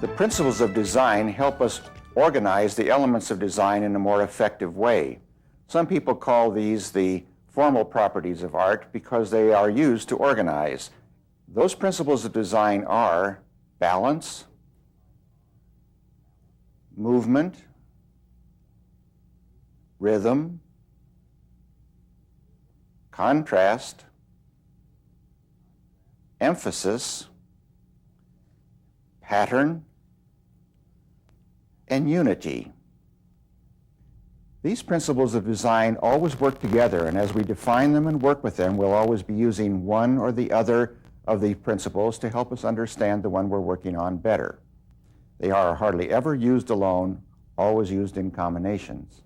The principles of design help us organize the elements of design in a more effective way. Some people call these the formal properties of art because they are used to organize. Those principles of design are balance, movement, rhythm, contrast, emphasis, pattern, and unity. These principles of design always work together, and as we define them and work with them, we'll always be using one or the other of the principles to help us understand the one we're working on better. They are hardly ever used alone, always used in combinations.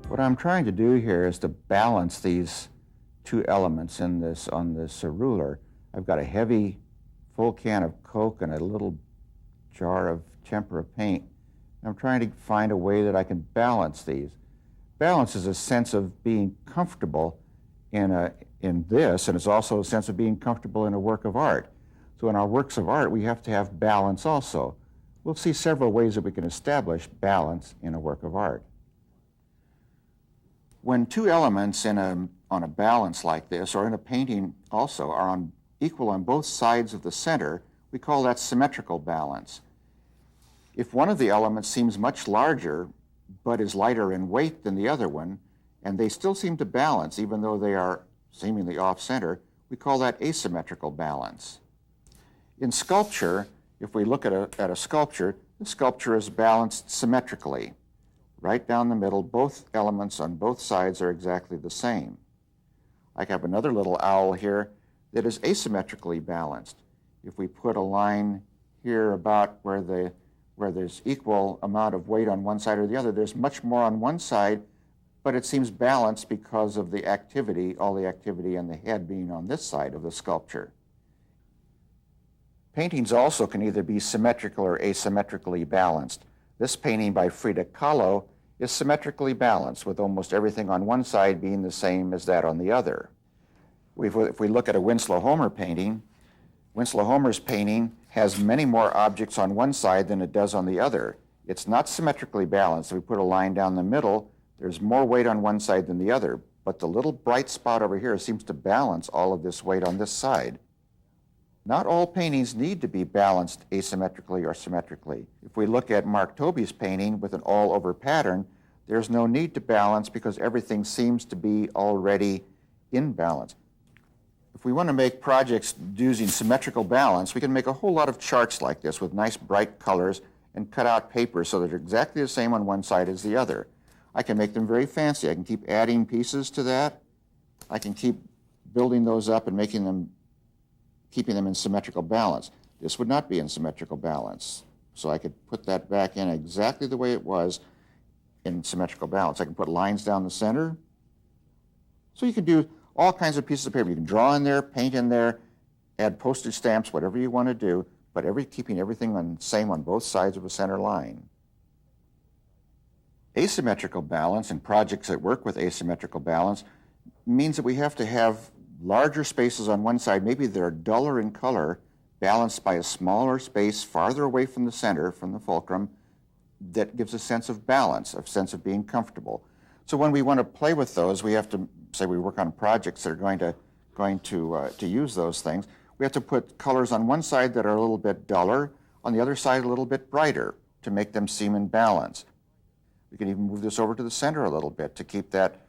What I'm trying to do here is to balance these two elements on this ruler. I've got a heavy full can of Coke and a little jar of tempera paint. I'm trying to find a way that I can balance these. Balance is a sense of being comfortable in this, and it's also a sense of being comfortable in a work of art. So in our works of art, we have to have balance also. We'll see several ways that we can establish balance in a work of art. When two elements on a balance like this, or in a painting also, are equal on both sides of the center, we call that symmetrical balance. If one of the elements seems much larger, but is lighter in weight than the other one, and they still seem to balance even though they are seemingly off-center, we call that asymmetrical balance. In sculpture, if we look at a sculpture, the sculpture is balanced symmetrically. Right down the middle, both elements on both sides are exactly the same. I have another little owl here that is asymmetrically balanced. If we put a line here about where there's equal amount of weight on one side or the other, there's much more on one side, but it seems balanced because of the activity, all the activity and the head being on this side of the sculpture. Paintings also can either be symmetrical or asymmetrically balanced. This painting by Frida Kahlo is symmetrically balanced, with almost everything on one side being the same as that on the other. If we look at a Winslow Homer painting, Winslow Homer's painting has many more objects on one side than it does on the other. It's not symmetrically balanced. If we put a line down the middle, there's more weight on one side than the other, but the little bright spot over here seems to balance all of this weight on this side. Not all paintings need to be balanced asymmetrically or symmetrically. If we look at Mark Tobey's painting with an all-over pattern, there's no need to balance because everything seems to be already in balance. If we want to make projects using symmetrical balance, we can make a whole lot of charts like this with nice bright colors and cut out paper so that they're exactly the same on one side as the other. I can make them very fancy. I can keep adding pieces to that. I can keep building those up and keeping them in symmetrical balance. This would not be in symmetrical balance. So I could put that back in exactly the way it was in symmetrical balance. I can put lines down the center. So you can do all kinds of pieces of paper. You can draw in there, paint in there, add postage stamps, whatever you want to do, but keeping everything the same on both sides of a center line. Asymmetrical balance and projects that work with asymmetrical balance means that we have to have larger spaces on one side, maybe they're duller in color, balanced by a smaller space farther away from the center, from the fulcrum, that gives a sense of balance, a sense of being comfortable. So when we want to play with those, we have to, say we work on projects that are going to use those things, we have to put colors on one side that are a little bit duller, on the other side a little bit brighter to make them seem in balance. We can even move this over to the center a little bit to keep that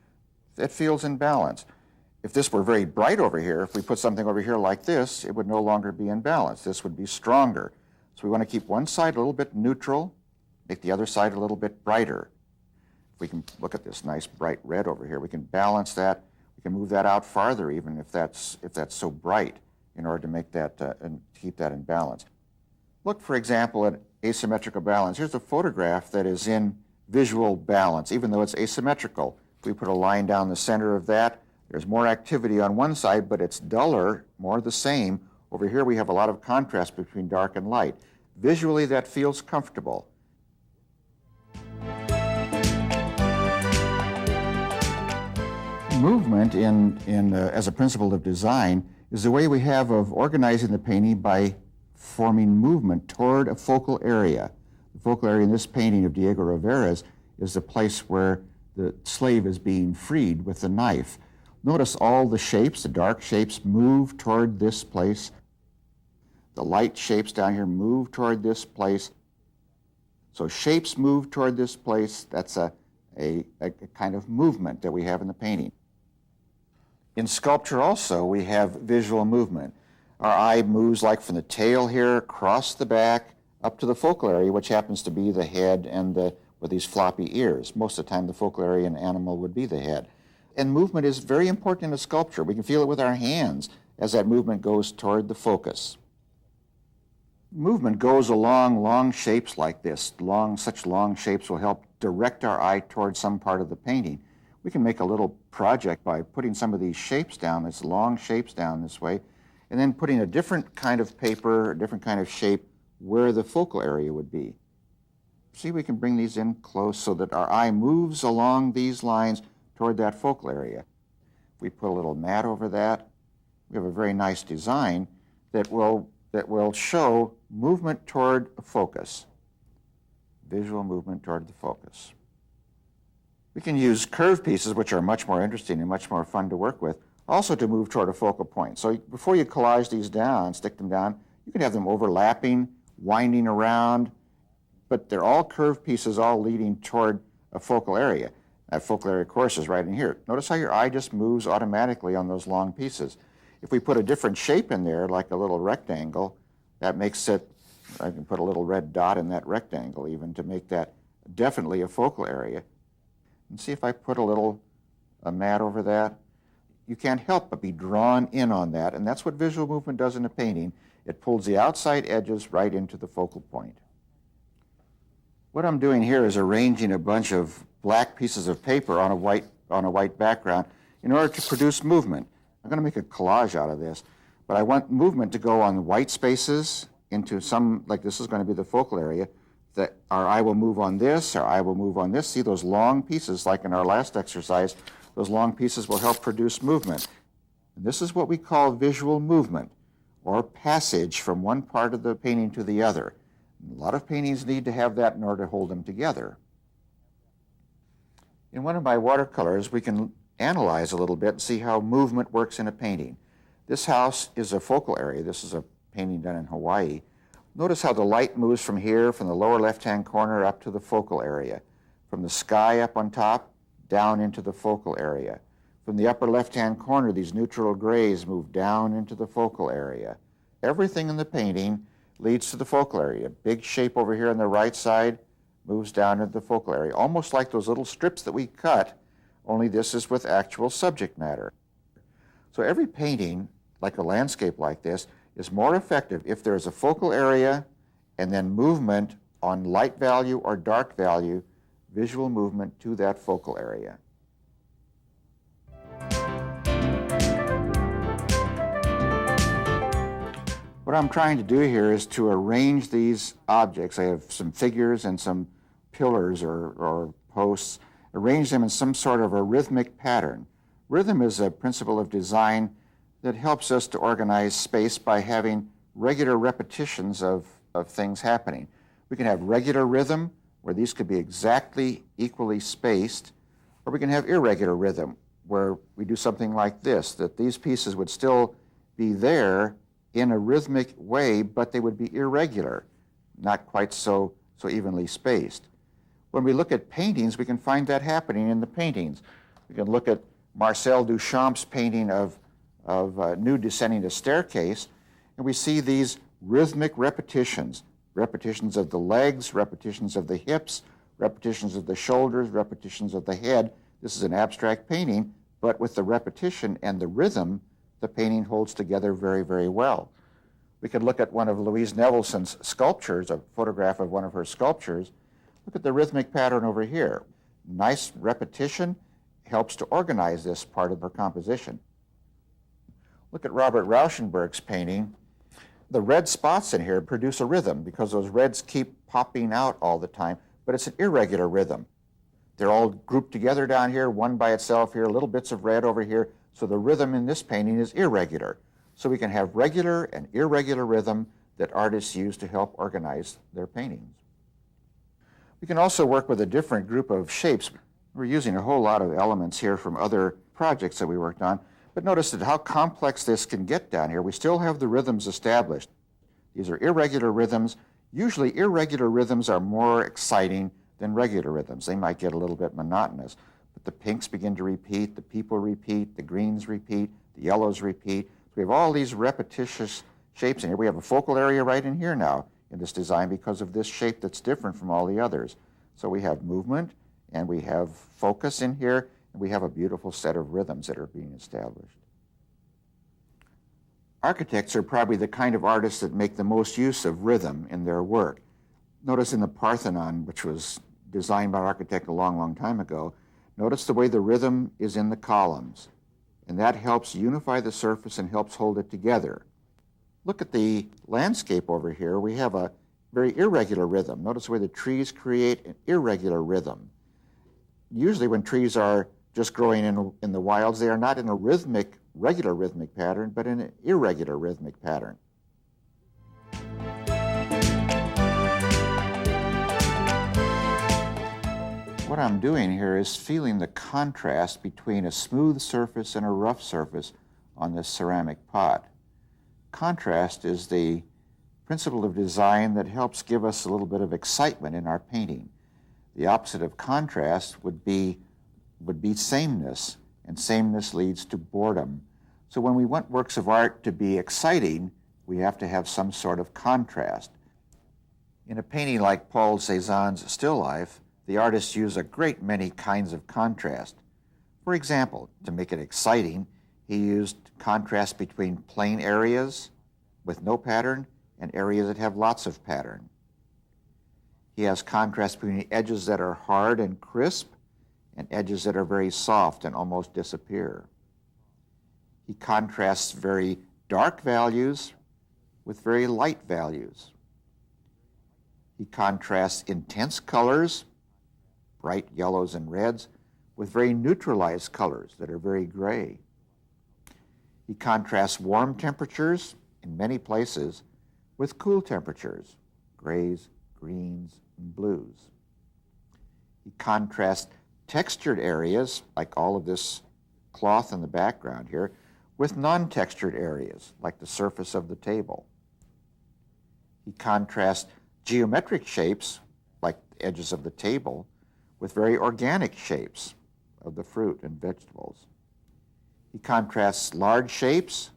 feels in balance. If this were very bright over here, if we put something over here like this, it would no longer be in balance. This would be stronger. So we want to keep one side a little bit neutral, make the other side a little bit brighter. If we can look at this nice bright red over here, we can balance that. We can move that out farther even if that's so bright in order to make that and keep that in balance. Look, for example, at asymmetrical balance. Here's a photograph that is in visual balance, even though it's asymmetrical. If we put a line down the center of that, there's more activity on one side, but it's duller, more the same. Over here we have a lot of contrast between dark and light. Visually, that feels comfortable. Movement as a principle of design is the way we have of organizing the painting by forming movement toward a focal area. The focal area in this painting of Diego Rivera's is the place where the slave is being freed with the knife. Notice all the shapes, the dark shapes, move toward this place. The light shapes down here move toward this place. So shapes move toward this place. That's a kind of movement that we have in the painting. In sculpture also, we have visual movement. Our eye moves like from the tail here, across the back, up to the focal area, which happens to be the head and with these floppy ears. Most of the time, the focal area in an animal would be the head. And movement is very important in a sculpture. We can feel it with our hands as that movement goes toward the focus. Movement goes along long shapes like this. Such long shapes will help direct our eye toward some part of the painting. We can make a little project by putting some of these shapes down, these long shapes down this way, and then putting a different kind of paper, a different kind of shape where the focal area would be. See, we can bring these in close so that our eye moves along these lines toward that focal area. If we put a little mat over that, we have a very nice design that will show movement toward a focus, visual movement toward the focus. We can use curved pieces, which are much more interesting and much more fun to work with, also to move toward a focal point. So before you collage these down, stick them down, you can have them overlapping, winding around, but they're all curved pieces, all leading toward a focal area. That focal area, of course, is right in here. Notice how your eye just moves automatically on those long pieces. If we put a different shape in there, like a little rectangle, that makes it, I can put a little red dot in that rectangle even to make that definitely a focal area. And see if I put a mat over that. You can't help but be drawn in on that, and that's what visual movement does in a painting. It pulls the outside edges right into the focal point. What I'm doing here is arranging a bunch of black pieces of paper on a white background in order to produce movement. I'm going to make a collage out of this, but I want movement to go on white spaces into some, like this is going to be the focal area, that our eye will move on this, our eye will move on this. See those long pieces, like in our last exercise, those long pieces will help produce movement. And this is what we call visual movement, or passage from one part of the painting to the other. A lot of paintings need to have that in order to hold them together. In one of my watercolors, we can analyze a little bit and see how movement works in a painting. This house is a focal area. This is a painting done in Hawaii. Notice how the light moves from here, from the lower left-hand corner up to the focal area. From the sky up on top, down into the focal area. From the upper left-hand corner, these neutral grays move down into the focal area. Everything in the painting leads to the focal area. Big shape over here on the right side moves down into the focal area, almost like those little strips that we cut, only this is with actual subject matter. So every painting, like a landscape like this, is more effective if there is a focal area and then movement on light value or dark value, visual movement to that focal area. What I'm trying to do here is to arrange these objects. I have some figures and some pillars or posts, arrange them in some sort of a rhythmic pattern. Rhythm is a principle of design that helps us to organize space by having regular repetitions of things happening. We can have regular rhythm, where these could be exactly equally spaced, or we can have irregular rhythm, where we do something like this, that these pieces would still be there in a rhythmic way, but they would be irregular, not quite so evenly spaced. When we look at paintings, we can find that happening in the paintings. We can look at Marcel Duchamp's painting of nude descending a staircase, and we see these rhythmic repetitions of the legs, repetitions of the hips, repetitions of the shoulders, repetitions of the head. This is an abstract painting, but with the repetition and the rhythm, the painting holds together very, very well. We could look at one of Louise Nevelson's sculptures, a photograph of one of her sculptures. Look at the rhythmic pattern over here. Nice repetition helps to organize this part of her composition. Look at Robert Rauschenberg's painting. The red spots in here produce a rhythm because those reds keep popping out all the time, but it's an irregular rhythm. They're all grouped together down here, one by itself here, little bits of red over here. So the rhythm in this painting is irregular. So we can have regular and irregular rhythm that artists use to help organize their paintings. We can also work with a different group of shapes. We're using a whole lot of elements here from other projects that we worked on, but notice that how complex this can get down here. We still have the rhythms established. These are irregular rhythms. Usually irregular rhythms are more exciting than regular rhythms. They might get a little bit monotonous, but the pinks begin to repeat, the people repeat, the greens repeat, the yellows repeat. So we have all these repetitious shapes in here. We have a focal area right in here now in this design because of this shape that's different from all the others. So we have movement and we have focus in here, and we have a beautiful set of rhythms that are being established. Architects are probably the kind of artists that make the most use of rhythm in their work. Notice in the Parthenon, which was designed by an architect a long, long time ago, notice the way the rhythm is in the columns, and that helps unify the surface and helps hold it together. Look at the landscape over here. We have a very irregular rhythm. Notice the way the trees create an irregular rhythm. Usually when trees are just growing in the wilds, they are not in a regular rhythmic pattern, but in an irregular rhythmic pattern. What I'm doing here is feeling the contrast between a smooth surface and a rough surface on this ceramic pot. Contrast is the principle of design that helps give us a little bit of excitement in our painting. The opposite of contrast would be sameness, and sameness leads to boredom. So when we want works of art to be exciting, we have to have some sort of contrast. In a painting like Paul Cézanne's still life, the artists use a great many kinds of contrast. For example, to make it exciting, he used contrast between plain areas with no pattern and areas that have lots of pattern. He has contrast between the edges that are hard and crisp and edges that are very soft and almost disappear. He contrasts very dark values with very light values. He contrasts intense colors, bright yellows and reds, with very neutralized colors that are very gray. He contrasts warm temperatures in many places with cool temperatures, grays, greens, and blues. He contrasts textured areas, like all of this cloth in the background here, with non-textured areas, like the surface of the table. He contrasts geometric shapes, like the edges of the table, with very organic shapes of the fruit and vegetables. He contrasts large shapes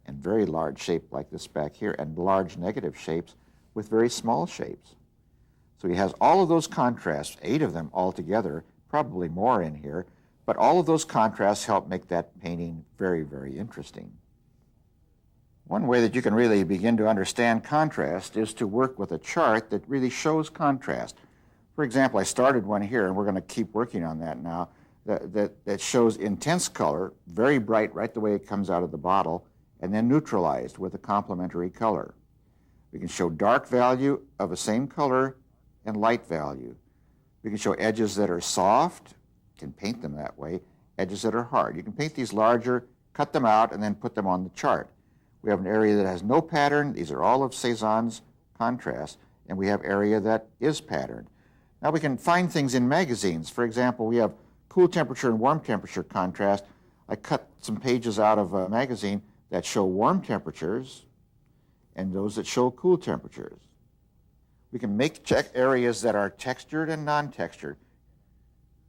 and very large shape like this back here, and large negative shapes with very small shapes. So he has all of those contrasts, 8 of them altogether, probably more in here, but all of those contrasts help make that painting very, very interesting. One way that you can really begin to understand contrast is to work with a chart that really shows contrast. For example, I started one here, and we're going to keep working on that now, that shows intense color, very bright right the way it comes out of the bottle, and then neutralized with a complementary color. We can show dark value of the same color and light value. We can show edges that are soft, can paint them that way, edges that are hard. You can paint these larger, cut them out, and then put them on the chart. We have an area that has no pattern. These are all of Cézanne's contrasts, and we have area that is patterned. Now we can find things in magazines. For example, we have cool temperature and warm temperature contrast. I cut some pages out of a magazine that show warm temperatures and those that show cool temperatures. We can check areas that are textured and non-textured.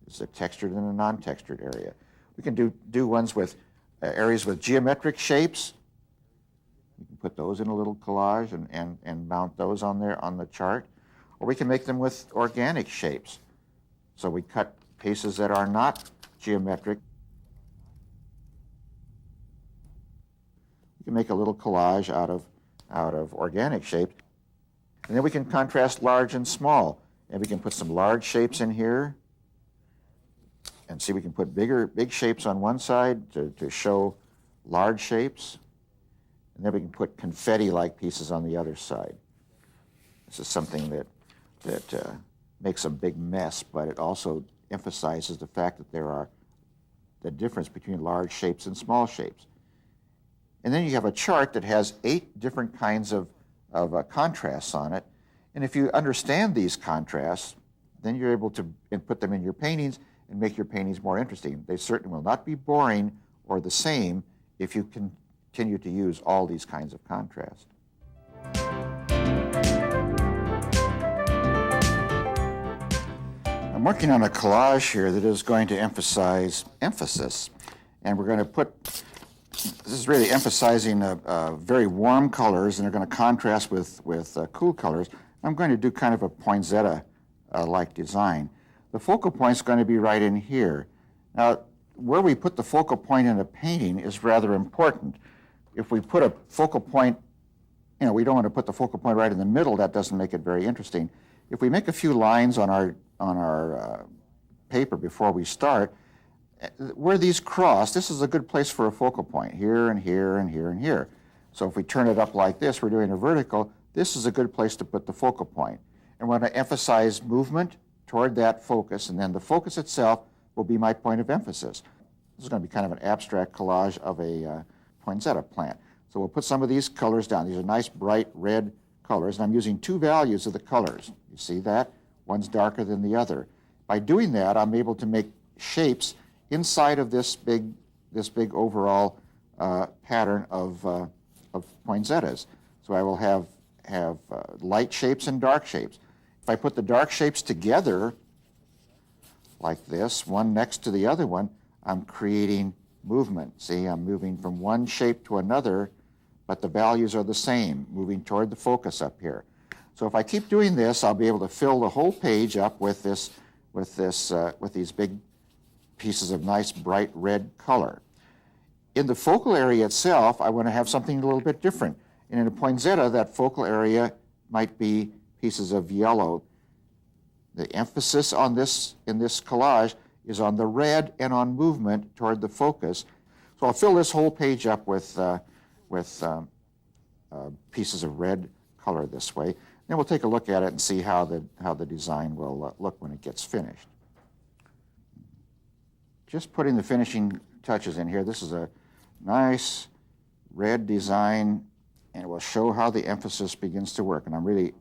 This is a textured and a non-textured area. We can do ones with areas with geometric shapes. We can put those in a little collage and mount those on there on the chart. Or we can make them with organic shapes. So we cut pieces that are not geometric. We can make a little collage out of organic shapes. And then we can contrast large and small. And we can put some large shapes in here. And see, we can put big shapes on one side to show large shapes. And then we can put confetti-like pieces on the other side. This is something that makes a big mess, but it also emphasizes the fact that there are the difference between large shapes and small shapes. And then you have a chart that has 8 different kinds of contrasts on it. And if you understand these contrasts, then you're able to put them in your paintings and make your paintings more interesting. They certainly will not be boring or the same if you continue to use all these kinds of contrast. I'm working on a collage here that is going to emphasize emphasis. And we're going to put, this is really emphasizing very warm colors, and they're going to contrast with cool colors. I'm going to do kind of a poinsettia-like design. The focal point is going to be right in here. Now, where we put the focal point in a painting is rather important. If we put a focal point, we don't want to put the focal point right in the middle. That doesn't make it very interesting. If we make a few lines on our paper before we start, where these cross, this is a good place for a focal point, here and here and here and here. So if we turn it up like this, we're doing a vertical, this is a good place to put the focal point. And we're going to emphasize movement toward that focus, and then the focus itself will be my point of emphasis. This is going to be kind of an abstract collage of a poinsettia plant. So we'll put some of these colors down. These are nice bright red colors, and I'm using 2 values of the colors. You see that? One's darker than the other. By doing that, I'm able to make shapes inside of this big overall pattern of poinsettias. So I will have light shapes and dark shapes. If I put the dark shapes together like this, one next to the other one, I'm creating movement. See, I'm moving from one shape to another, but the values are the same, moving toward the focus up here. So if I keep doing this, I'll be able to fill the whole page up with these big pieces of nice bright red color. In the focal area itself, I want to have something a little bit different. And in a poinsettia, that focal area might be pieces of yellow. The emphasis on this in this collage is on the red and on movement toward the focus. So I'll fill this whole page up with pieces of red color this way. Then we'll take a look at it and see how the design will look when it gets finished. Just putting the finishing touches in here. This is a nice red design, and it will show how the emphasis begins to work. And I'm really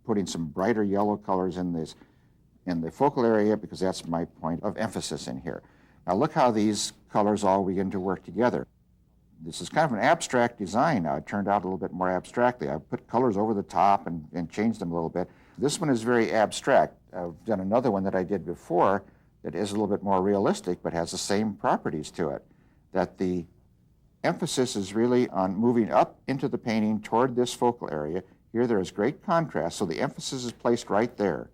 putting some brighter yellow colors in the focal area because that's my point of emphasis in here. Now look how these colors all begin to work together. This is kind of an abstract design now. It turned out a little bit more abstractly. I put colors over the top and changed them a little bit. This one is very abstract. I've done another one that I did before that is a little bit more realistic but has the same properties to it, that the emphasis is really on moving up into the painting toward this focal area. Here there is great contrast, so the emphasis is placed right there.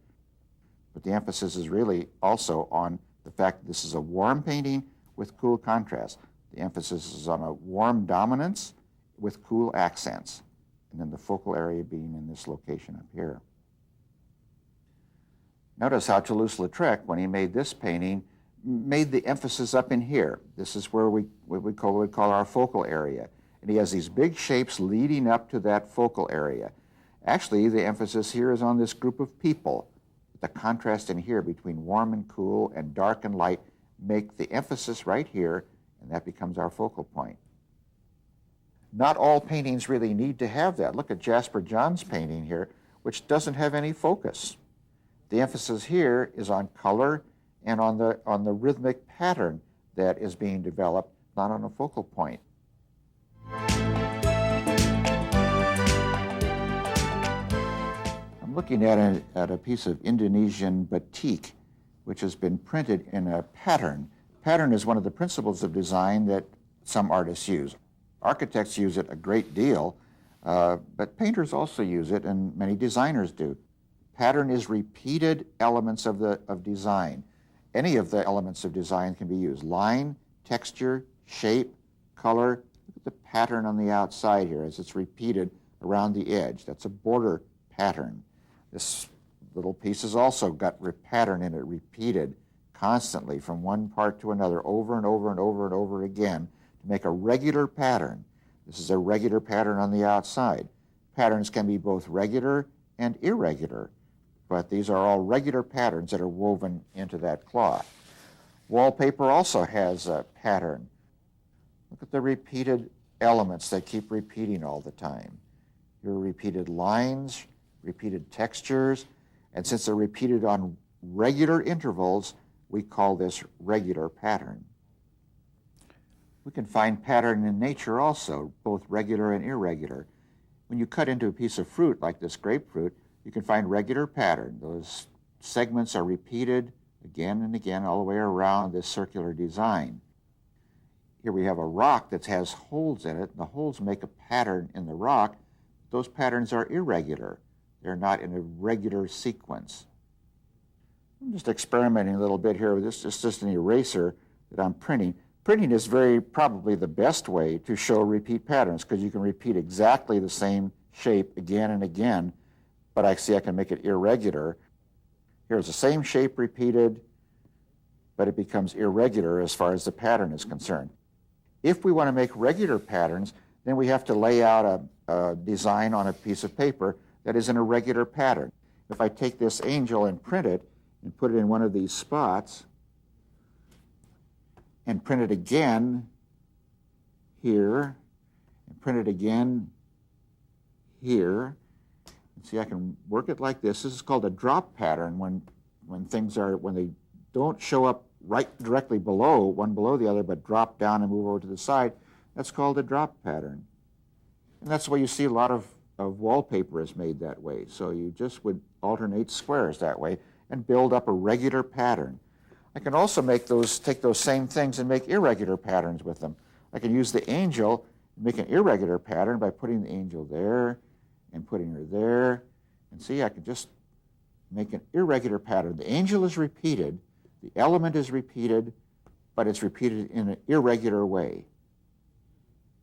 But the emphasis is really also on the fact that this is a warm painting with cool contrast. The emphasis is on a warm dominance with cool accents, and then the focal area being in this location up here. Notice how Toulouse-Lautrec, when he made this painting, made the emphasis up in here. This is where we would call our focal area. And he has these big shapes leading up to that focal area. Actually, the emphasis here is on this group of people. The contrast in here between warm and cool and dark and light make the emphasis right here, and that becomes our focal point. Not all paintings really need to have that. Look at Jasper John's painting here, which doesn't have any focus. The emphasis here is on color and on the rhythmic pattern that is being developed, not on a focal point. I'm looking at a piece of Indonesian batik, which has been printed in a pattern. Pattern is one of the principles of design that some artists use. Architects use it a great deal, but painters also use it, and many designers do. Pattern is repeated elements of design. Any of the elements of design can be used. Line, texture, shape, color. Look at the pattern on the outside here as it's repeated around the edge. That's a border pattern. This little piece has also got pattern in it, repeated constantly from one part to another, over and over and over and over again to make a regular pattern. This is a regular pattern on the outside. Patterns can be both regular and irregular. but these are all regular patterns that are woven into that cloth. Wallpaper also has a pattern. Look at the repeated elements that keep repeating all the time. Here are repeated lines, repeated textures, and since they're repeated on regular intervals, we call this regular pattern. We can find pattern in nature also, both regular and irregular. When you cut into a piece of fruit like this grapefruit, you can find regular pattern. Those segments are repeated again and again all the way around this circular design. Here we have a rock that has holes in it. The holes make a pattern in the rock. Those patterns are irregular. They're not in a regular sequence. I'm just experimenting a little bit here with this. It's just an eraser that I'm printing. Printing is very probably the best way to show repeat patterns because you can repeat exactly the same shape again and again, but I can make it irregular. Here's the same shape repeated, but it becomes irregular as far as the pattern is concerned. If we want to make regular patterns, then we have to lay out a design on a piece of paper that is in a regular pattern. If I take this angel and print it and put it in one of these spots, and print it again here, and print it again here. And see, I can work it like this. This is called a drop pattern when they don't show up right directly below, one below the other, but drop down and move over to the side. That's called a drop pattern. And that's the way you see a lot of wallpaper is made that way. So you just would alternate squares that way and build up a regular pattern. I can also take those same things and make irregular patterns with them. I can use the angel and make an irregular pattern by putting the angel there and putting her there. And see, I can just make an irregular pattern. The angel is repeated, the element is repeated, but it's repeated in an irregular way.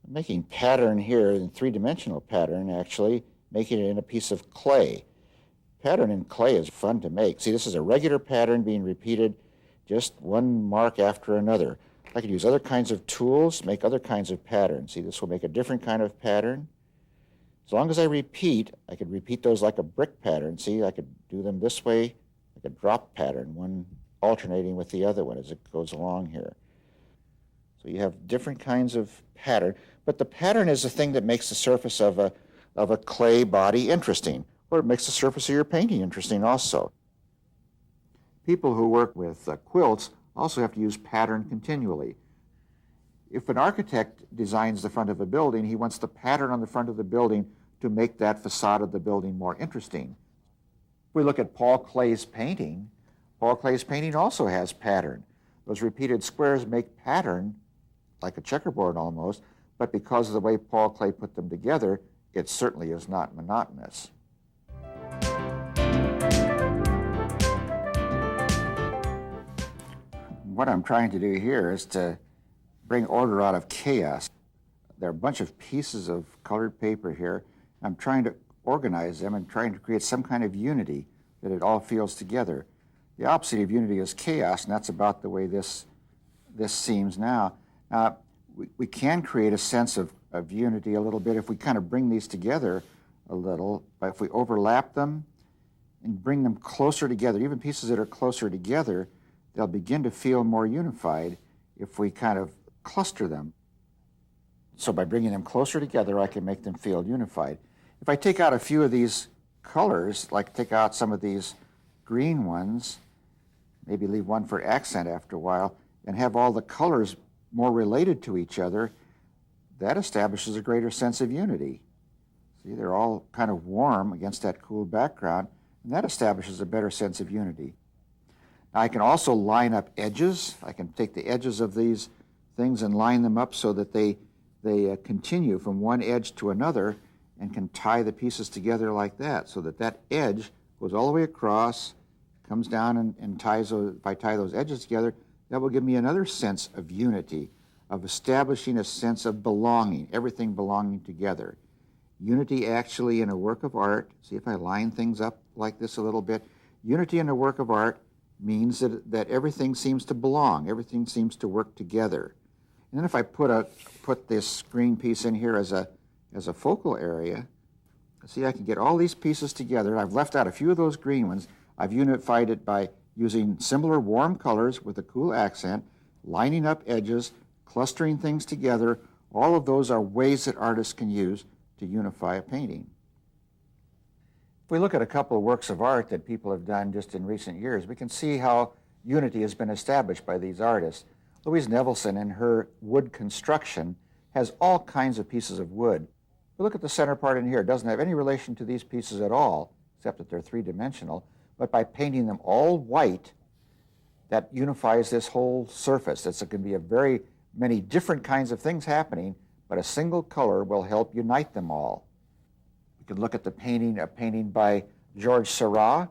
I'm making pattern here, in three-dimensional pattern actually, making it in a piece of clay. Pattern in clay is fun to make. See, this is a regular pattern being repeated just one mark after another. I could use other kinds of tools, make other kinds of patterns. See, this will make a different kind of pattern. As long as I could repeat those like a brick pattern. See, I could do them this way, like a drop pattern, one alternating with the other one as it goes along here. So you have different kinds of pattern, but the pattern is the thing that makes the surface of a clay body interesting, or it makes the surface of your painting interesting also. People who work with quilts also have to use pattern continually. If an architect designs the front of a building, he wants the pattern on the front of the building to make that facade of the building more interesting. If we look at Paul Klee's painting also has pattern. Those repeated squares make pattern, like a checkerboard almost, but because of the way Paul Klee put them together, it certainly is not monotonous. What I'm trying to do here is to bring order out of chaos. There are a bunch of pieces of colored paper here. I'm trying to organize them and trying to create some kind of unity that it all feels together. The opposite of unity is chaos, and that's about the way this seems now. We can create a sense of unity a little bit if we kind of bring these together a little, but if we overlap them and bring them closer together, even pieces that are closer together, they'll begin to feel more unified if we kind of cluster them. So by bringing them closer together, I can make them feel unified. If I take out a few of these colors, like take out some of these green ones, maybe leave one for accent after a while, and have all the colors more related to each other, that establishes a greater sense of unity. See, they're all kind of warm against that cool background, and that establishes a better sense of unity. Now, I can also line up edges. I can take the edges of these things and line them up so that they continue from one edge to another and can tie the pieces together like that, so that that edge goes all the way across, comes down and ties those. If I tie those edges together, that will give me another sense of unity, of establishing a sense of belonging, everything belonging together. Unity actually in a work of art, see if I line things up like this a little bit, unity in a work of art means that everything seems to belong, everything seems to work together. And then if I put this green piece in here as a focal area, See, I can get all these pieces together. I've left out a few of those green ones. I've unified it by using similar warm colors with a cool accent, lining up edges, clustering things together. All of those are ways that artists can use to unify a painting. If we look at a couple of works of art that people have done just in recent years, we can see how unity has been established by these artists. Louise Nevelson, in her wood construction, has all kinds of pieces of wood. If we look at the center part in here, it doesn't have any relation to these pieces at all, except that they're three-dimensional, but by painting them all white, that unifies this whole surface. It's going to be a very many different kinds of things happening, but a single color will help unite them all. We could look at a painting by George Seurat.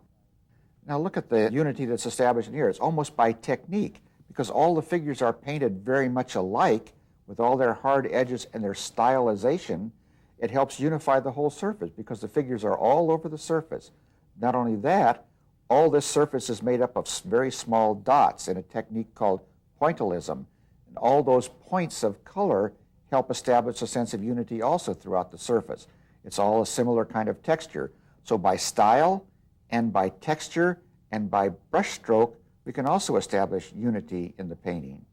Now look at the unity that's established in here. It's almost by technique, because all the figures are painted very much alike with all their hard edges and their stylization. It helps unify the whole surface because the figures are all over the surface. Not only that, all this surface is made up of very small dots in a technique called pointillism. And all those points of color help establish a sense of unity also throughout the surface. It's all a similar kind of texture. So by style and by texture and by brushstroke, we can also establish unity in the painting.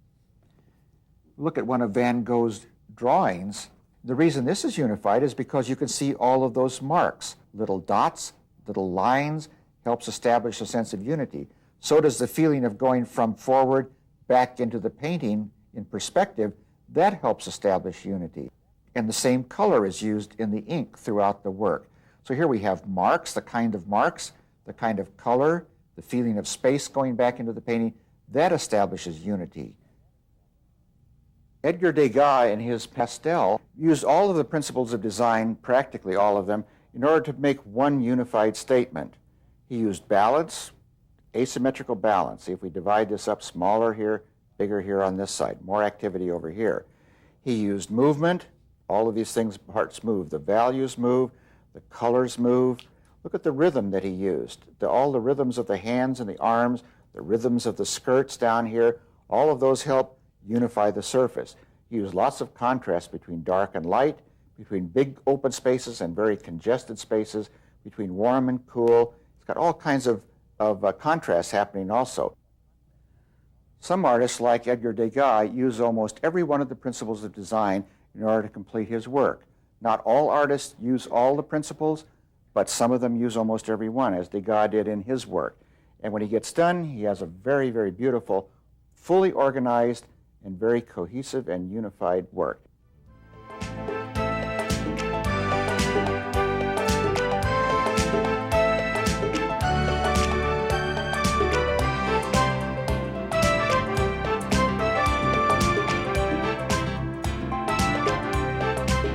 Look at one of Van Gogh's drawings. The reason this is unified is because you can see all of those marks, little dots, little lines, helps establish a sense of unity. So does the feeling of going from forward back into the painting in perspective. That helps establish unity. And the same color is used in the ink throughout the work. So here we have marks, the kind of color, the feeling of space going back into the painting. That establishes unity. Edgar Degas, in his pastel, used all of the principles of design, practically all of them, in order to make one unified statement. He used balance, asymmetrical balance. See, if we divide this up, smaller here, bigger here on this side, more activity over here. He used movement. All of these things, parts move. The values move, the colors move. Look at the rhythm that he used. All the rhythms of the hands and the arms, the rhythms of the skirts down here, all of those help unify the surface. He used lots of contrast between dark and light, between big open spaces and very congested spaces, between warm and cool. It's got all kinds of contrast happening also. Some artists, like Edgar Degas, use almost every one of the principles of design in order to complete his work. Not all artists use all the principles, but some of them use almost every one, as Degas did in his work. And when he gets done, he has a very, very beautiful, fully organized, and very cohesive and unified work.